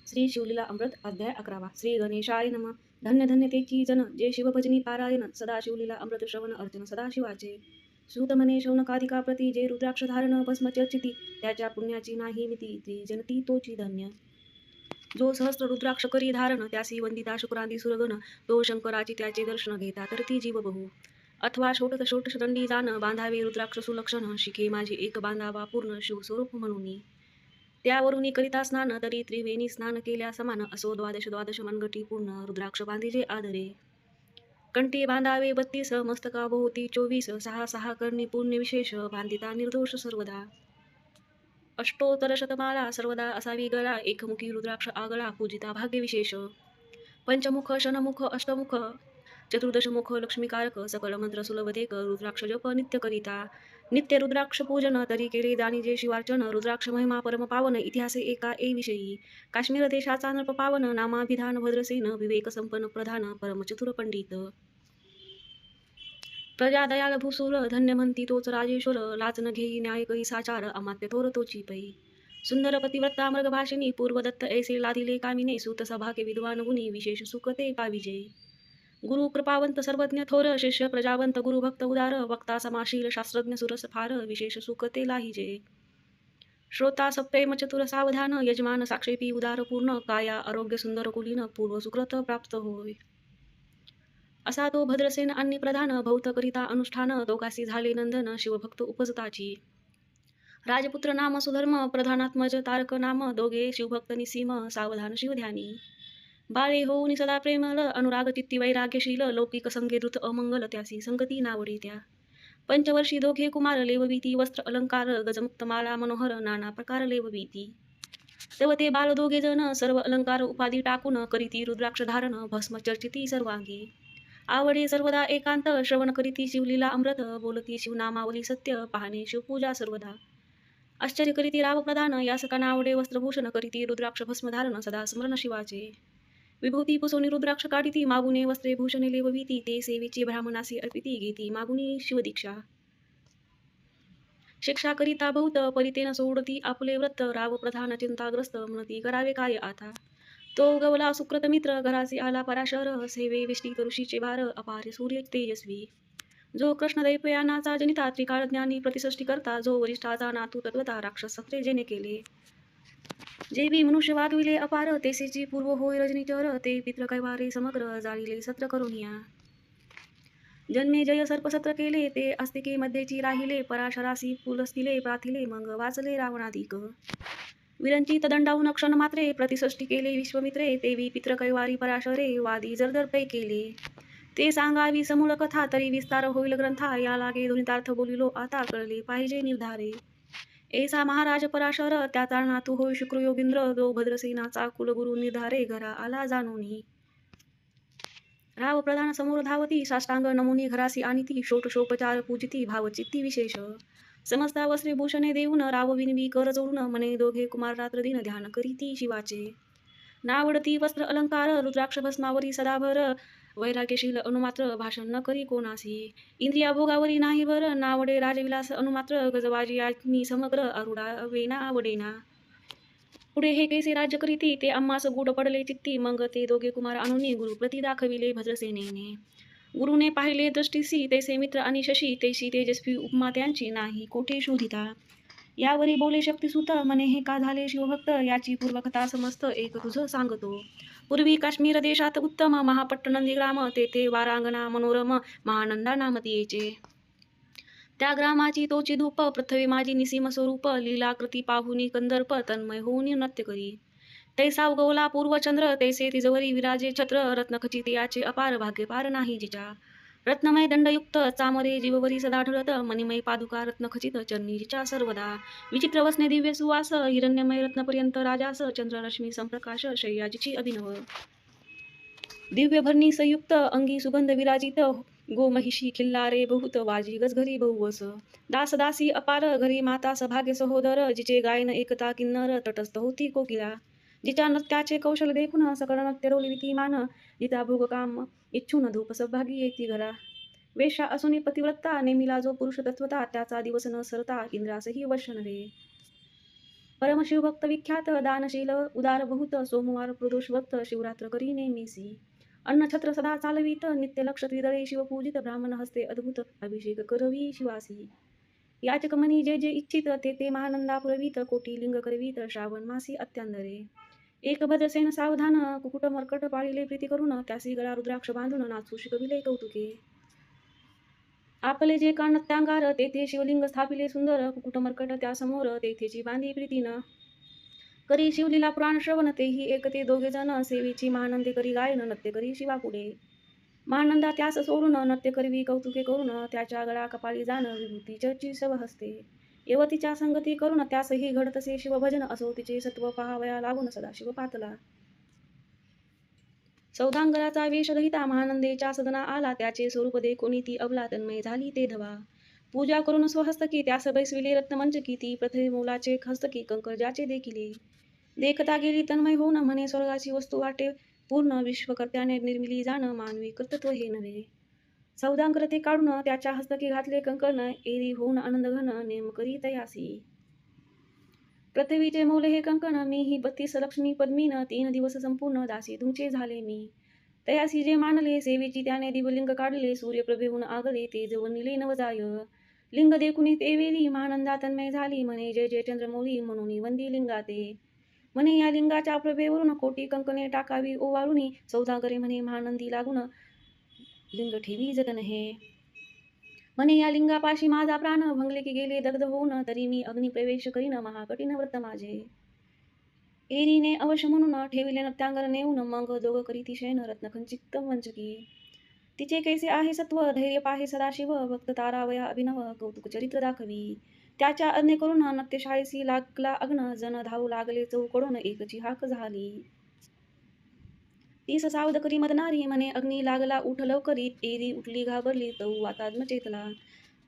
श्री शिवलीला अमृत अध्याय 11 श्री गणेशाय नमः. धन्य धन्य ते की जन जे शिवभजनी पारायण सदा शिवलीला अमृत श्रवण अर्चन सदा शिवाचे. सूत म्हणे शौनकादिका प्रती जे रुद्राक्ष धारण भस्म चर्चिती त्याच्या पुण्याची नाही मिती ती जनती तोची धन्य. जो सहस्र रुद्राक्ष करी धारण त्यासी वंदिता शुक्रांदी सुरगण तो शंकराची त्याचे दर्शन घेता तर ती जीव बहु. अथवा षोडश दंडी जाण बांधावे रुद्राक्ष सुलक्षण शिके माझी एक बांधावा पूर्ण शिव स्वरूप म्हणून. त्यावरून करिता स्नान तरी त्रिवेणी स्नान केल्या समान असो द्वादश मनगटी पूर्ण रुद्राक्ष बांधिजे आदरे. कंठी बांधावे 32 मस्तका भोवती 24 सहा सहा करणी पुण्य विशेष बांधिता निर्दोष सर्वदा. अष्टोत्तर शतमाला सर्वदा असावी गळा एकमुखी रुद्राक्ष आगळा पूजिता भाग्य विशेष. पंचमुख शनमुख अष्टमुख चतुर्दशमुख लक्ष्मीकारक सकल मंत्र सुलभतेक रुद्राक्ष जप नित्य करिता. नित्य रुद्राक्ष पूजन तरी केले जाणी जे शिवार्चन रुद्राक्ष महिमा परम पावन इतिहासे एका विषयी. काश्मीर देशाचा नृप पावन नामाभिधान भद्रसेन विवेक संपन्न प्रधान परम चतुर पंडित. प्रजा दयाल भूसूर धन्य म्हणती तोच राजेश्वर लाचन घेई न्याय करी साचार अमात्य थोर तोची पै. सुंदर पतिव्रता मृगभाषिणी पूर्वदत्त ऐसे लादिले कामिने सूत सभा के विद्वान गुणी विशेष सुख ते पाविजे. गुरु कृपावंत सर्वज्ञ थोर शिष्य प्रजावंत गुरुभक्त उदार वक्ता समाशील शास्त्रज्ञ सुरस फार विशेष सुख ते लाहिजे. श्रोता सप्रेम चतुर सावधान यजमान साक्षेपी उदार पूर्ण काया आरोग्य सुंदर कुलीन पूर्व सुकृत प्राप्त होय. असा तो भद्रसेन आणि प्रधान भौत करिता अनुष्ठान दोघासी झाले नंदन शिवभक्त उपजताची. राजपुत्र नाम सुधर्म प्रधानात्मज तारक नाम दोघे शिवभक्त निसीम सावधान शिवध्यानी. बाळे होऊन सदा प्रेमल अनुराग चित्ती वैराग्यशील लौकिक संगे धृत अमंगल त्यासी संगती नावडी त्या. पंचवर्षी दोघे कुमार लेववीती वस्त्र अलंकार गजमुक्त माला मनोहर नाना प्रकार लेववीती. तेव्हा ते बाल दोघे जण सर्व अलंकार उपाधी टाकून करीती रुद्राक्ष धारण भस्म चर्चिती सर्वांगी. आवडे सर्वदा एकांत श्रवण करीती शिवलीला अमृत बोलती शिवनामावली सत्य पाहणे शिवपूजा सर्वदा. आश्चर्य करीती राव प्रधान यास कानावडे वस्त्रभूषण करीती रुद्राक्ष भस्म धारण सदा स्मरण शिवाचे. विभूती पुसोनी रुद्राक्ष काढिती मागुने वस्त्रे भूषणे लेववीती ते सेवेची ब्राह्मणासी अर्पिती घेती मागुनी शिवदीक्षा. शिक्षा करिता बहुत परितेन सोडती आपले व्रत राव प्रधान चिंताग्रस्त म्हणती करावे काय आता. तो गवला सुकृत मित्र घरासी आला पराशर सेवे विष्टित ऋषीचे भार अपार सूर्य तेजस्वी. जो कृष्ण दैपयानाचा जनिता त्रिकाळ ज्ञानी प्रतिसृष्टी करता जो वरिष्ठाचा नातू तत्वता राक्षस सत्रे जेने केले. जे बी मनुष्य वागविले अपार तेसेची पूर्व होय रजनीचर ते पित्र कैवारे समग्र जाळीले सत्र करुनिया. जन्मे जय सर्पसत्र केले ते अस्तिके मध्येची राहिले पराशरासी पुलस्तिले प्राथिले मग वाचले रावणाधिक. विरंचित दंडाऊन क्षण मात्रे प्रतिसृष्टी केले विश्वमित्रे तेवी पित्र कैवारी पराशरे वादी जर्दर पै केले. ते सांगावी समूळ कथा तरी विस्तार होईल ग्रंथा या लागे ध्वनितार्थ बोलिलो आता कळले पाहिजे निर्धारे. ऐसा महाराज पराशर त्याचा नातू होय शुक्र योगींद्र जो भद्रसेनाचा कुलगुरु निर्धारे घरा आला जाणूनी. राव प्रधान समोर धावती साष्टांग नमुनी घरासी आणिती षोडशोपचार पूजिती भावचित्ती विशेष. समस्ता वस्त्रे भूषणे देऊन राव विनवी कर जोडून मने दोघे कुमार रात्र दिन ध्यान करीती शिवाचे. नावडती वस्त्र अलंकार रुद्राक्ष भस्मावरी सदाभर वैराग्यशील अनुमात्र भाषण न करी कोणासी. इंद्रिया भोगावरी नाही भर नावडे राजविलास अनुमात्र गजबाजी आज्ञी समग्र अरुडा वेना आवडेना. पुढे हे कैसे राज्य करीती ते आम्हास गुड पडले चित्ती मग ते दोघे कुमार आणून गुरुप्रती दाखविले भद्रसेनेने. गुरुने पाहिले दृष्टीसी तैसे मित्र आणि शशी तैशी तेजस्वी उपमा त्यांची नाही कोठे शोधिता. यावरी बोले शक्तिसुत मने हे का झाले शिवभक्त याची पूर्वकथा समस्त एक तुझ सांगतो. पूर्वी काश्मीर देशात उत्तम महापट्ट नंदीग्राम तेथे वारांगणा मनोरम महानंदा नामतीयेचे. त्या ग्रामाची तोची धूप पृथ्वी माझी निसीम स्वरूप लीलाकृती पाहुनी कंदर्प तन्मय होऊन नृत्य करी. तैसा उगवला पूर्वचंद्र तैसे तिजवरी विराजे छत्र रत्नखचित याचे अपार भाग्य पार नाही जिच्या. रत्नमय दंडयुक्त चामरे जीववरी सदा ढळत मणिमय पादुका रत्नखचित चरणी जिच्या सर्वदा. विचित्र वसने दिव्य सुवास हिरण्यमय रत्नपर्यंत राजास चंद्ररश्मी संप्रकाश शय्याजीची अभिनव. दिव्य भरणी संयुक्त अंगी सुगंध विराजित गोमहिषी खिल्लारे बहुत वाजी गजघरी बहुवस. दास दासी अपार घरी माता सभाग्य सहोदर जिचे गायन एकता किन्नर तटस्थ होती कोकिला. जिच्या नृत्याचे कौशल देखून सकळ नृत्य रोलिविती मान जिचा भोगकाम इच्छून धूप सौभागी येती घरा. वेश्या असूनी पतिव्रता नेमिला जो पुरुष तत्वता त्याचा दिवस न सरता इंद्रासही वश नव्हे. परमशिवभक्त विख्यात दानशील उदार बहुत सोमवार प्रदोष भक्त शिवरात्र करी नेमीसी अन्नछत्र सदा चालवीत नित्य लक्ष त्रिदळे शिवपूजित ब्राह्मण हस्ते अद्भुत अभिषेक करवी शिवासी याचक मनी जे जे इच्छित ते ते महानंदा पुरवीत कोटी लिंग करवीत श्रावण मासी अत्यांदरे एक भद्रसेन सावधान कुकुट मर्कट पाळिले प्रीती करून त्यासी गळा रुद्राक्ष बांधून नाचू शिकविले कौतुके आपले जे कानत्यांगार तेथे शिवलिंग स्थापिले सुंदर कुकुट मर्कट त्या समोर तेथेची बांधी प्रीतीनं करी शिवलीला पुराण श्रवण तेही एक ते दोघे जण सेवेची महानंदे करी गायन नृत्य करी शिवापुढे महानंदा त्यास सोडून नृत्य करवी कौतुके करून त्याच्या गळा कपाळी जाण विभूती चर्ची सव हसते यवतीच्या संगती करून त्यासही घडतसे शिवभजन असो तिचे सत्व पहावया लागून सदाशिव पातला सौदांगराचा वेश रहिता महानंदेच्या सदना आला त्याचे स्वरूप देखोनी ती अबला तन्मय झाली ते धवा पूजा करून स्वहस्तकी त्यास बैसविले रत्नमंचकी ती प्रथे मोलाचे हस्तकी कंकर ज्याचे देखिले देखता गेली तन्मय होऊन म्हणे स्वर्गाची वस्तू वाटे पूर्ण विश्वकर्त्याने निर्मिली जाण मानवी कर्तृत्व हे नव्हे सौदांगर ते काढून त्याच्या हस्तकी घातले कंकण एरी होऊन आनंद घन नेम करी तयासी पृथ्वीचे मौल हे कंकण मी ही 32 लक्ष्मी पद्मीन 3 दिवस संपूर्ण दासी तुमचे झाले मी तयासी जे मानले सेवेची त्याने दिवलिंग काढले सूर्यप्रभेहून आगले ते जवनिले नवजाय लिंग देखुनी ते वेली महानंदा तन्मय झाली म्हणे जय जय चंद्रमौली म्हणून वंदी लिंगाते म्हणे या लिंगाच्या प्रभेवरून कोटी कंकणे टाकावी ओवाळूनी सौदागरे म्हणे महानंदी लागून लिंग ठेवी जतन हे म्हणे या लिंगापाशी माझा प्राण भंगले की गेले दग्ध होऊन तरी मी अग्नी प्रवेश करीन महाकठीण व्रत माझे एरीने अवश्य म्हणून ठेविले नृत्यांगर नेऊन मग दोघ करीती शयन रत्नखंचित वंचकी तिचे कैसे आहे सत्व धैर्य पाहे सदाशिव भक्त तारावया अभिनव कौतुक चरित्र दाखवी त्याच्या आज्ञे करून नृत्यशाळेसी लागला अग्न जन धावू लागले चौकडून एकची हाक झाली तीस सावध करी मदनारी म्हणे अग्नी लागला उठ लवकरीत एरी उठली घाबरली तऊ वातात्म चेतला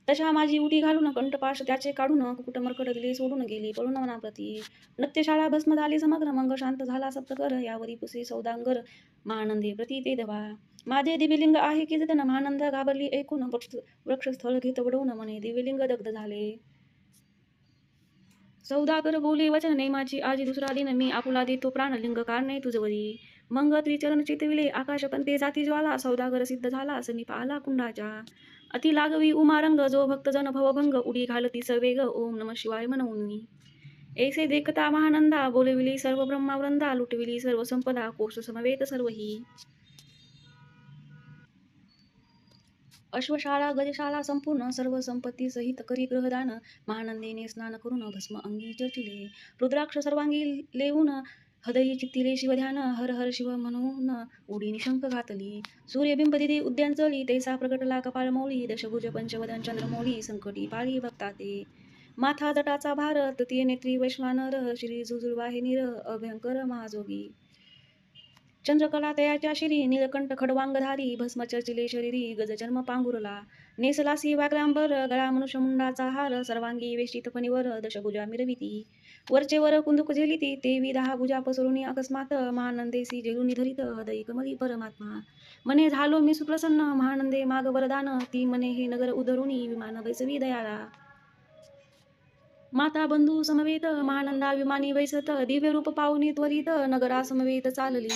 तशा माझी उठी घालून कंठपाश त्याचे काढून कुकुट मर्कट गेले सोडून गेले पळून वनाप्रती नृत्यशाळा भस्म झाली समग्र मंग शांत झाला सप्तकर यावरी पुसे सौदांगर महानंदे प्रती ते दवा माझे दिव्यलिंग आहे की जतन महानंद घाबरली ऐकून वृक्षस्थळ घेत वडवून म्हणे दिव्यलिंग दग्ध झाले सौदागर बोले वचन नेमाची आजी दुसरा दिन मी आपुला देतो प्राण लिंग कारणे तुझवरी मंग त्रिचरण चितविले आकाशपंते जाती ज्वाला सौदागर सिद्ध झाला समीप आला कुंडाच्या अति लागवी उमारंग जो भक्तजन भवभंग उडी घालती सवेग ओम नम शिवाय म्हणून ऐसे देखता महानंदा बोलविली सर्व ब्रह्मावृंदा लुटविली सर्व संपदा कोश समवेत सर्वही अश्वशाळा गजशाळा संपूर्ण सर्व संपत्ती सहित करी ग्रहदान महानंदेने स्नान करून भस्म अंगी चर्चिले रुद्राक्ष सर्वांगी लेऊन हृदयी चित्तिले शिवध्यान हर हर शिव म्हणून उडी निशंक घातली सूर्यबिंब दिदी उद्यान चळी तैसा प्रगटला कपाळ मौली दशभुज पंचवदन चंद्रमौली संकटी पाळी भक्ताते माथा जटाचा भार तृतीय नेत्री वैश्वानर श्री जुजुळवाहे निर अभयंकर महाजोगी चंद्रकला तयाच्या शिरी नीलकंठ खडवांगधारी भस्म चर्चिले शरीरी गजचर्म पांघुरला नेसलासी व्याघ्रांबर गळा मनुष्यमुंडाचा हार सर्वांगी वेष्टित फणीवर दशभुजा मिरविती वरचे वर कुंदुक झेलिती तेवी 10 भुजा पसरुनी अकस्मात महानंदेसी झेलुनी धरित हृदयी कमली परमात्मा मने झालो मी सुप्रसन्न महानंदे माग वरदान ती मने हे नगर उधरुनी विमान बैसवी दयाळा माता बंधू समवेत महानंदा विमानी वैसत दिव्य रूप पाहुनी त्वरित नगरा समवेत चालली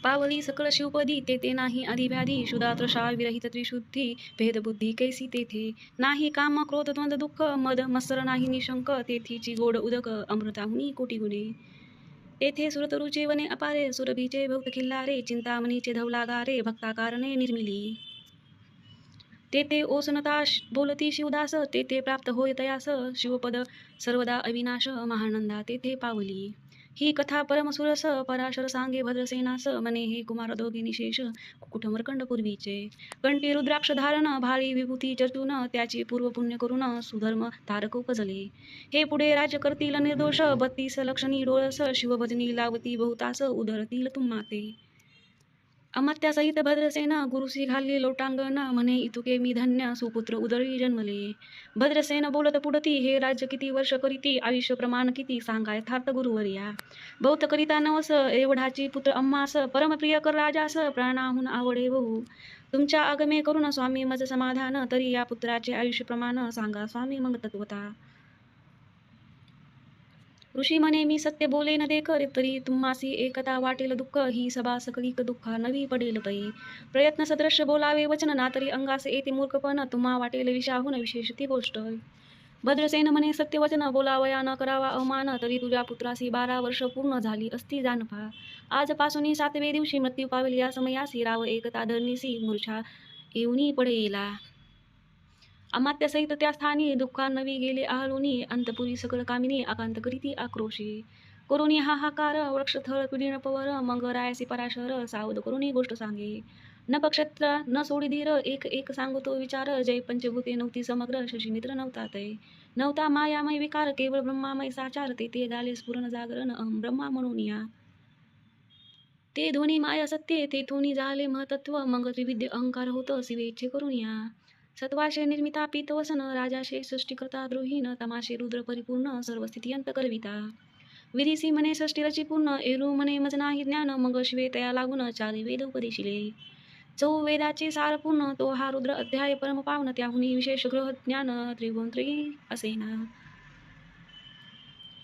पावली सकळ शिवपदी तेथे नाही आदिव्याधी शुदात्रशा विरहित त्रिशुद्धी भेदबुद्धी कैसी तेथे नाही काम क्रोध द्वंद दुःख मद मत्सर नाही निशंक तेथीची गोड उदक अमृताहुनी कोटी गुणे तेथे सुरतरुचे वने अपारे सुरभीचे भक्त खिल्लारे चिंतामणीचे धवलागारे भक्ताकारणे निर्मिली तेथे ओसनता बोलती शिवदास तेथे प्राप्त होय तयास शिवपद सर्वदा अविनाश महानंदा तेथे पावली ही कथा परमसुरस पराशर सांगे भद्रसेनास मने हे कुमार दोघे निशेष कुटुंबकंड पूर्वीचे कंठी रुद्राक्ष धारण भारी विभूती चर्चून त्याची पूर्वपुण्य करून सुधर्म तारक उपजले हे पुढे राज्य करतील निर्दोष 32 लक्षणी डोळस शिवभजनी लावती बहुतास उधरतील तुम्हाते अमात्यासहित भद्रसेन गुरुसी घालली लोटांगण म्हणे इतुके मी धन्य सुपुत्र उदरी जन्मले भद्रसेन बोलत पुढती हे राज्य किती वर्ष करीती आयुष्य प्रमाण किती सांगा यथार्थ गुरुवर्या बहुत करिता नवस एवढाची पुत्र अम्मास परमप्रिय कर राजास प्राणाहून आवडे बहु तुमच्या आगमे करून स्वामी मज समाधान तरी या पुत्राचे आयुष्य प्रमाण सांगा स्वामी मग तत्वता ऋषी म्हणे, मी सत्य बोले न देकर, तरी तुम्हासी एकता वाटेल दुःख, ही सभा सकलिक दुःखा नवी पडेल पै. प्रयत्न सदृश्य बोलावे वचन ना, तरी अंगास येते मूर्खपण, तुम्हा वाटेल विषाहून विशेष ती गोष्ट. भद्रसेन म्हणे, सत्यवचन बोलावया न करावा अवमान, तरी तुझ्या पुत्रासी 12 वर्ष पूर्ण झाली असती जानपा. आजपासून 7वे दिवशी मृत्यू पावेल या समयासी, राव एकता धरणीसी मूर्छा येऊनी पडेला. अमात्यासहित त्या स्थानी दुःखानवी गेले आहलोनी, अंतपुरी सकळ कामिनी आकांत करीती आक्रोशी. करुणी हाहाकार वृक्षथळ पिढीन पवर, मग रायसी पराशर सावध करुणी गोष्ट सांगे. नक्षत्र न सोडी धीर, एक एक सांगतो विचार, जय पंचभूते नव्हती समग्र, शशीमित्र नव्हता तै. नव्हता मायामय विकार, केवळ ब्रह्मामय साचार, ते झाले स्फुरण जागरण, अहम ब्रह्मा म्हणून या. ते ध्वनी माया सत्ये, तेथून झाले महतत्व, मग त्रिविद्य अहंकार होत शिवेच्छे करून या. सत्वाशे निर्मिता पीतवसन, राजाशे सृष्टीकर्ता द्रोहीन, तमाशे रुद्र परिपूर्ण, सर्व स्थितियंत करविता. विधिसी म्हणे षष्टी रची पूर्ण, एरू म्हणे मज नाही ज्ञान, मग शिवे तया लागून चारी वेद उपदेशिले. वेदाचे सार पूर्ण, तो हा रुद्र अध्याय परम पावन, त्याहुनी विशेष ग्रह ज्ञान त्रिगुण त्रयी असेना.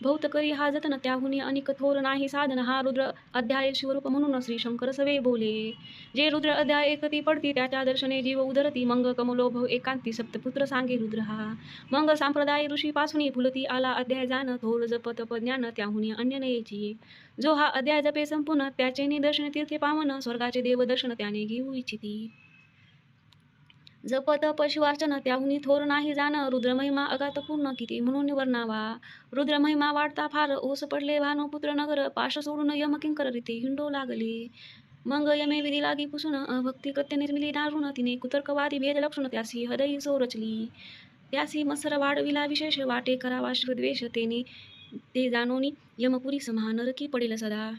बहुत करी हा जतन, त्याहुनी अनिक थोर नाही साधन, हा रुद्र अध्याय शिवरूप म्हणून श्री शंकर सवे बोले. जे रुद्र अध्याय एकती पडती, त्याच्या दर्शने जीव उदरती, मग कमलोभव एकांती, सप्तपुत्र सांगे रुद्र हा. मग संप्रदाय ऋषी पासून फुलती आला अध्याय जाण, थोर जप तप ज्ञान त्याहुनी अन्य नयेची. जो हा अध्याय जपे संपूर्ण, त्याचे निदर्शन तीर्थे पावन, स्वर्गाचे देव दर्शन त्याने घेऊ इच्छिती. जप तप शिवार्चन त्याहुनी थोर नाही जाण, रुद्र महिमा अगात पूर्ण किती म्हणून वर्णावा. रुद्र महिमा वाढता फार, ओस पडले भानुपुत्र नगर, पाश सोडून यम किंकर रीती हिंडो लागले. मग यमे विधी लागी पुसून, भक्ती कृत्य निर्मिली दारुण, तिने कुतर्कवादी भेद लक्षण त्यासी हृदयी सो रचली. त्यासी मत्सर वाढविला विशेष, वाटे करावा शिवद्वेष, तेने ते जाणोनी यमपुरी समहा नरकी पडेल सदा.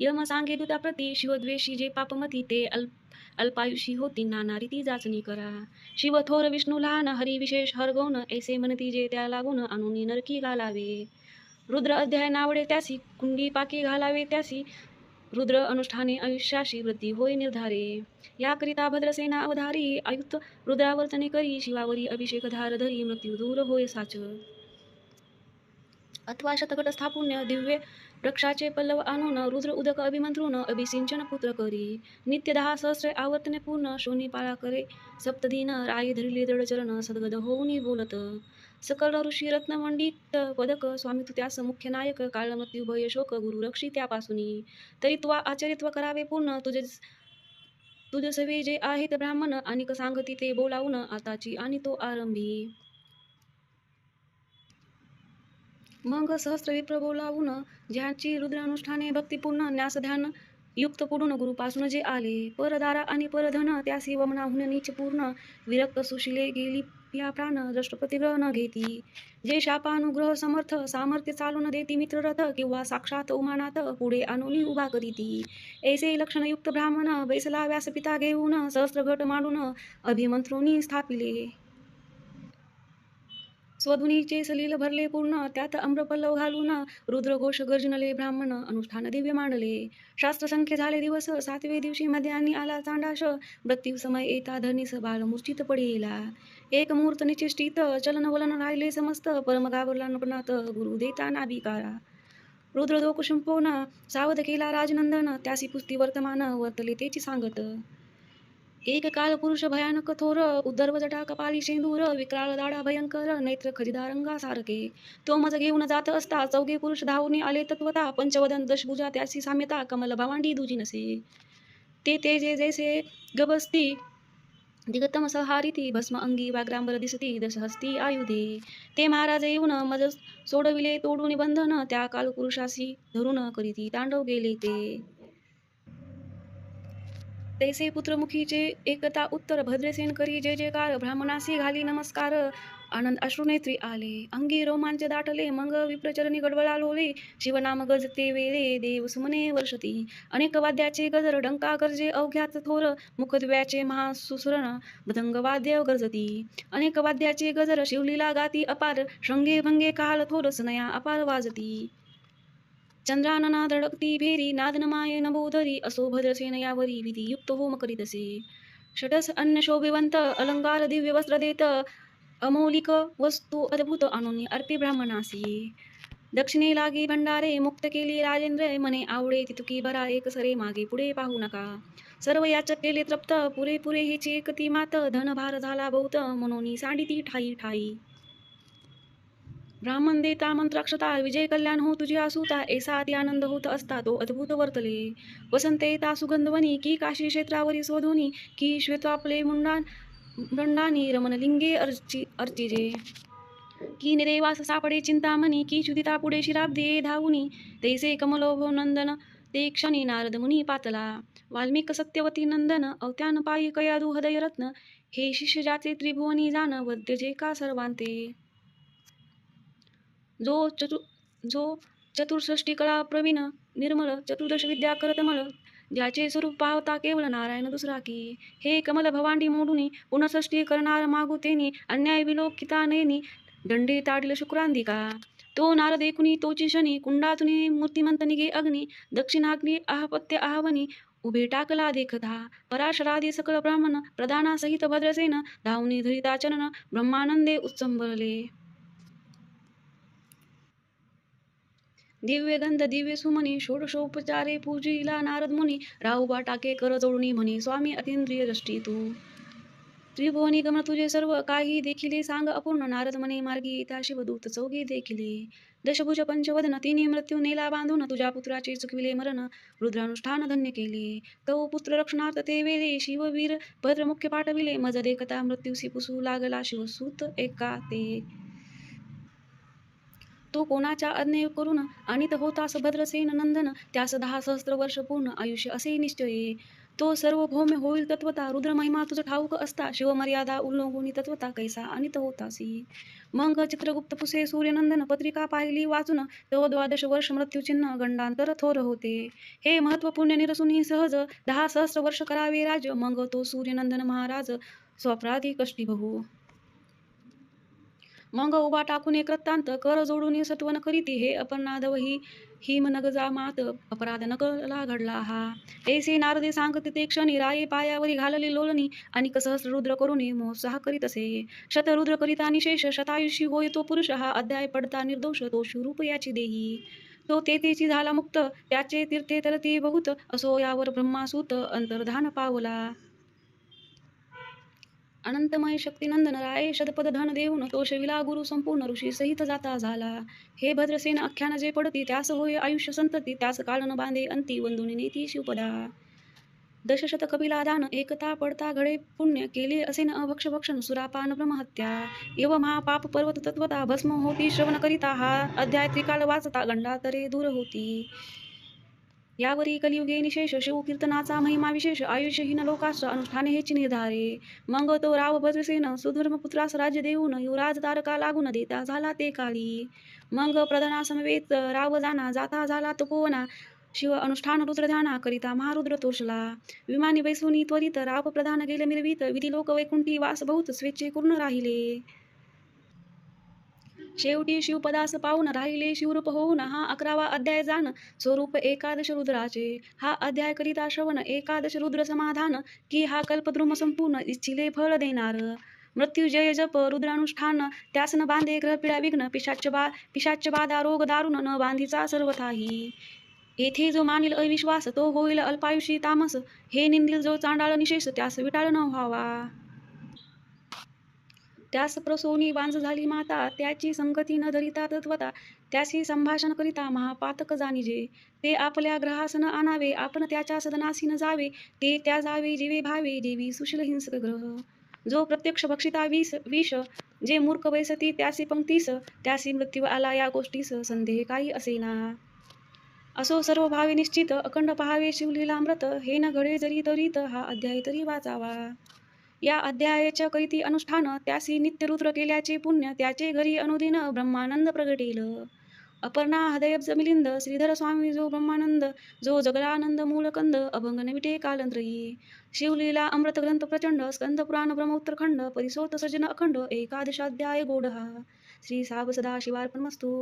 यम सांगे दूताप्रती, शिवद्वेषी जे पापमती, ते अल्पायुषी होती नाना रीती जाचणी करा. शिव थोर विष्णू लहान, हरी विशेष हरगौन, ऐसे म्हणती जे त्या लागून आणूनी नरकी घालावे. रुद्र अध्याय नावडे त्यासी, कुंडी पाकी घालावे त्यासी, रुद्र अनुष्ठाने आयुष्याशी वृद्धी होय निर्धारे. याकरिता भद्रसेना अवधारी, आयुक्त रुद्रावर्तने करी, शिवावरी अभिषेक धार धरी, मृत्यू दूर होय साच. अथवा शतकट स्थापुन्य दिव्य वृक्षाचे पल्लव आणून, रुद्र उदक अभिमंत्रून, अभिसिंचन पुत्र करी. नित्य 10 सहस्र आवर्तने पूर्ण, शोनी पाळा करे सप्तदिन, राई धरिले दृढ चरण, सद्गद होऊनी बोलत. सकल ऋषी रत्नमंडित पदक, स्वामी तू त्यास मुख्य नायक, काळ मृत्यू भय शोक गुरु रक्षी त्यापासूनी. तरी तुवा आचरित्व करावे पूर्ण, तुझ सवे जे आहेत ब्राह्मण, अनिक सांगती ते बोलावून, आताची आणि तो आरंभी. मग सहस्र विप्र बोलावून, ज्यांची रुद्र अनुष्ठाने भक्तिपूर्ण, न्यास ध्यान युक्त पुढून गुरुपासून जे आले. परदारा आणि परधन त्यासी वमनाहून नीच पूर्ण, विरक्त सुशिले गेली या प्राण, दृष्टप्रतिग्रह न घेती. जे शापानुग्रह समर्थ सामर्थ्य चालून देती मित्ररथ, किंवा साक्षात उमानात पुढे आणून उभा करीती. ऐसे लक्षणयुक्त ब्राह्मण बैसला व्यासपिता घेऊन, सहस्रघट मांडून अभिमंत्रोनी स्थापिले. स्वधुनीचे सलील भरले पूर्ण, त्यात आम्रपल्लव घालून, रुद्रघोष गर्जनले ब्राह्मण, अनुष्ठान दिव्य मांडले. शास्त्रसंख्य झाले दिवस, 7वे दिवशी मध्यान्नी आला चांडाश, मृत्यू समय येता धरणीस बाळ मूर्छित पडेला. एक मुहूर्त निश्चित, चलन वलन राहिले समस्त, परम घाबरला नपनात, गुरु देता नाभिकारा. रुद्र दोष शिंपोन सावध केला राजनंदन, त्यासी पुस्ती वर्तमान वर्तले तेची सांगत. एक काल पुरुष भयानक थोर, उद्धर्व जटा कपाली शेंदूर, विक्राळ दाडा भयंकर, नेत्र खजिदा रंगासारखे. तो मज घेऊन जात असता, 4घे पुरुष धावून आले तत्वता, पंचवदन दशभुजा त्यासी साम्यता, कमल भावांडी दुजी नसे. ते तेजे जैसे गबसती, दिगतम सहारिती, भस्म अंगी व्याघ्रांबर दिसती, दशहस्ती आयुधे. ते महाराज येऊन मज सोडविले तोडून बंधन, त्या कालपुरुषासी धरून करीती तांडव गेले ते. तैसे पुत्रमुखीचे एकता उत्तर, भद्रसेन करी जय जयकार, ब्राह्मणासी घाली नमस्कार, आनंद अश्रुनेत्री आले, अंगी रोमांच दाटले, मग विप्रचरणी गडबडा लोले, शिवनाम गजते वेळे, देव सुमने वर्षती. अनेक वाद्याचे गजर, डंका गर्जे अवघ्यात थोर, मुखद्व्याचे महासुसरण, मृदंग वाद्य गरजती. अनेक वाद्याचे गजर, शिवलीला गाती अपार, शृंगे भंगे काल थोर, सनया अपार वाजती. चंद्रानना धडकती भेरी, नादनमाये नभोधरी, असो भद्रसेन यावरी, विधी युक्त होम करीतसे. षटस अन्न शोभिवंत, अलंकार दिव्य वस्त्र देत, अमौलिक वस्तू अद्भुत आणून अर्पी ब्राह्मणासी. दक्षिणे लागी भंडारे मुक्त केली राजेंद्र म्हणे आवडे तितुकी बरा एक सरे मागे पुढे पाहू नका. सर्व याचक केले तृप्त पुरे हिची एकती मात धनभार झाला बहुत म्हणून सांडिती ठाई ठाई. ब्राह्मण देता मंत्राक्षता विजय कल्याण हो तुझे असूता ऐसा अति आनंद होत असता तो अद्भुत वर्तले. वसंत येता सुगंधवनी की काशी क्षेत्रावरी शोधुनी की श्वेतापले मुंडानी रमणलिंगे अर्चिजे की निरेवास सापडे चिंतामणी की क्षुदिता पुढे शिराब्दे धावुनी तैसे कमलोभो नंदन ते क्षणी नारद मुनी पातला. वाल्मिक सत्यवती नंदन अवत्यान पायी कयादू हृदय रत्न हे शिष्य जाचे त्रिभुवनी जान वद्य जे का सर्वांते. जो चतुर्षष्टी कळा प्रवीण निर्मल चतुर्दश विद्या करतमल ज्याचे स्वरूप पावता केवळ नारायण दुसरा की. हे कमल भवांडी मोडुनी पुनर्षष्टी करणार मागू तेनी अन्याय विलोकिता नेनी दंडे ताडिल शुक्रांधिका. तो नारद एकुनी तोची शनी कुंडातुनी मूर्तिमंत निघे अग्नी दक्षिणाग्नी आहपत्य आहवनी उभे टाकला देखता पराशरादी सकळ ब्राह्मण प्रधानासहित भद्रसेन धावनी धरिता चरण ब्रह्मानंदे उत्संबरले. दिव्य गंध दिव्य सुमनी षोडशोपचारे पूजिला नारद मुनी राहुबा टाके कर जोडणी म्हणे स्वामी अतींद्रिय दृष्टी तू. त्रिभुवनी गमन तुझे सर्व काही देखिले सांग अपूर्ण नारद म्हणे मार्गी येता शिवदूत चौघे देखिले. दशभुज पंचवदन तिने मृत्यू नेला बांधून तुझ्या पुत्राचे चुकविले मरण रुद्रानुष्ठान धन्य केले. तव पुत्र रक्षणार्थ ते वेले शिववीर भद्र मुख्य पाठविले मज देखता मृत्यूसी पुसू लागला शिवसूत एका ते. तो कोणाच्या आज्ञे करून आणीत होतास भद्रसेन नंदन त्यास 10 सहस्त्र वर्ष पूर्ण आयुष्य असे निश्चये. तो सर्वभौम्य होईल तत्वता रुद्र महिमा तुझ ठाऊक असता शिवमर्यादा उल्लंघुनी तत्वता कैसा आणीत होतासी. मग चित्रगुप्त पुसे सूर्यनंदन पत्रिका पाहिली वाचून तव 12 वर्ष मृत्यूचिन्ह गंडांतर थोर होते. हे महत्वपूर्ण निरसुनी सहज 10 सहस्त्र वर्ष करावे राज मग तो सूर्यनंदन महाराज स्वप्राधी कष्टी बहु. मग उभा टाकून एक वृत्तांत कर जोडून सत्वन करीती हे अपर्णादव ही नगजा मात अपराध नकला घडला हा. ऐसे नारदे सांगते ते क्षणी राये पायावरी घालले लोळणी आणि सहस्र रुद्र करुणी मोत्साह करीत असे. शतरुद्र करिता निशेष शतायुषी होय तो पुरुष हा अध्याय पडता निर्दोष तो शिवरूप याची देही. तो तेथेची झाला मुक्त त्याचे तीर्थे तरती बहुत असो यावर ब्रह्मासूत अंतर्धान पावला. अनंतमय शक्तिनंदन राये शतपद धन देऊन तो शविला गुरु संपूर्ण ऋषी सहित जाता झाला. हे भद्रसेन आख्यान जे पडती त्यास होय आयुष्य संतती त्यास काळन बांधे अंती वंदुनी नेती शिवपदा. दशशत कपिला दान एकता पडता घडे पुण्य केले असे न अभक्ष भक्षण सुरापान ब्रह्महत्या एव महापाप पर्वत तत्वता भस्म होती श्रवण करिता हा अध्याय त्रिकाल वाचता गंडातरे दूर होती. यावरी कलियुगे निशेष शिवकीर्तनाचा महिमा विशेष आयुष्यहीन लोकास अनुष्ठाने हेची निर्धारे. मग तो राव भद्रसेन सुधर्मपुत्रास राज्य देऊन युवराज तारका लागून देता झाला ते काळी. मग प्रधानासमवेत राव जाना जाता झाला तपोवना शिव अनुष्ठान रुद्रध्याना करिता महारुद्र तोषला. विमानी बैसुनी त्वरित राव प्रधान गेले मिरवीत विधी लोक वैकुंठी वास बहुत स्वेच्छे पूर्ण राहिले. शेवटी शिवपदास पाहून राहिले शिवरूप होऊन हा 11वा अध्याय जाण स्वरूप एकादश रुद्राचे. हा अध्याय करिता श्रवण एकादश रुद्र समाधान की हा कल्पद्रुम संपूर्ण इच्छिले फळ देणार. मृत्युजय जप रुद्रानुष्ठान त्यास न बांधे ग्रहपीडा विघ्न पिशाच बाधा रोग दारुण न बांधीचा सर्वथाही. येथे जो मानिल अविश्वास तो होईल अल्पायुषी तामस हे निंदिल जो चांडाळ निशेष त्यास विटाळ न व्हावा. त्यास प्रसोनी बांज झाली माता त्याची संगती न धरिता तत्वता त्याशी संभाषण करिता महापातक जाणीजे. ते आपल्या ग्रहास न आणावे आपण त्याच्या सदनासी न जावे ते त्या जावे जीवे भावे देवी सुशील हिंसक ग्रह. जो प्रत्यक्ष भक्षिता विष जे मूर्ख बैसती त्यासी पंक्तीस त्यासी मृत्यू आला या गोष्टीस संदेह काही असेना. असो सर्व भावे निश्चित अखंड पहावे शिवलीलामृत हे न घडे जरी तरीत हा अध्याय तरी वाचावा. या अध्यायाच्या करीती अनुष्ठान त्यासी नित्य रुद्र केल्याचे पुण्य त्याचे घरी अनुदिन ब्रह्मानंद प्रगटेल. अपर्णा हृदयब्ज मिलिंद श्रीधर स्वामी जो ब्रह्मानंद जो जगदानंद मूलकंद अभंग नविटे कालंत्रयी. शिवलीला अमृत ग्रंथ प्रचंड स्कंद पुराण ब्रह्मोत्तरखंड परिसोत सजन अखंड एकादशाध्याय गोड हा. श्री साब सदाशिवार्पणमस्तु.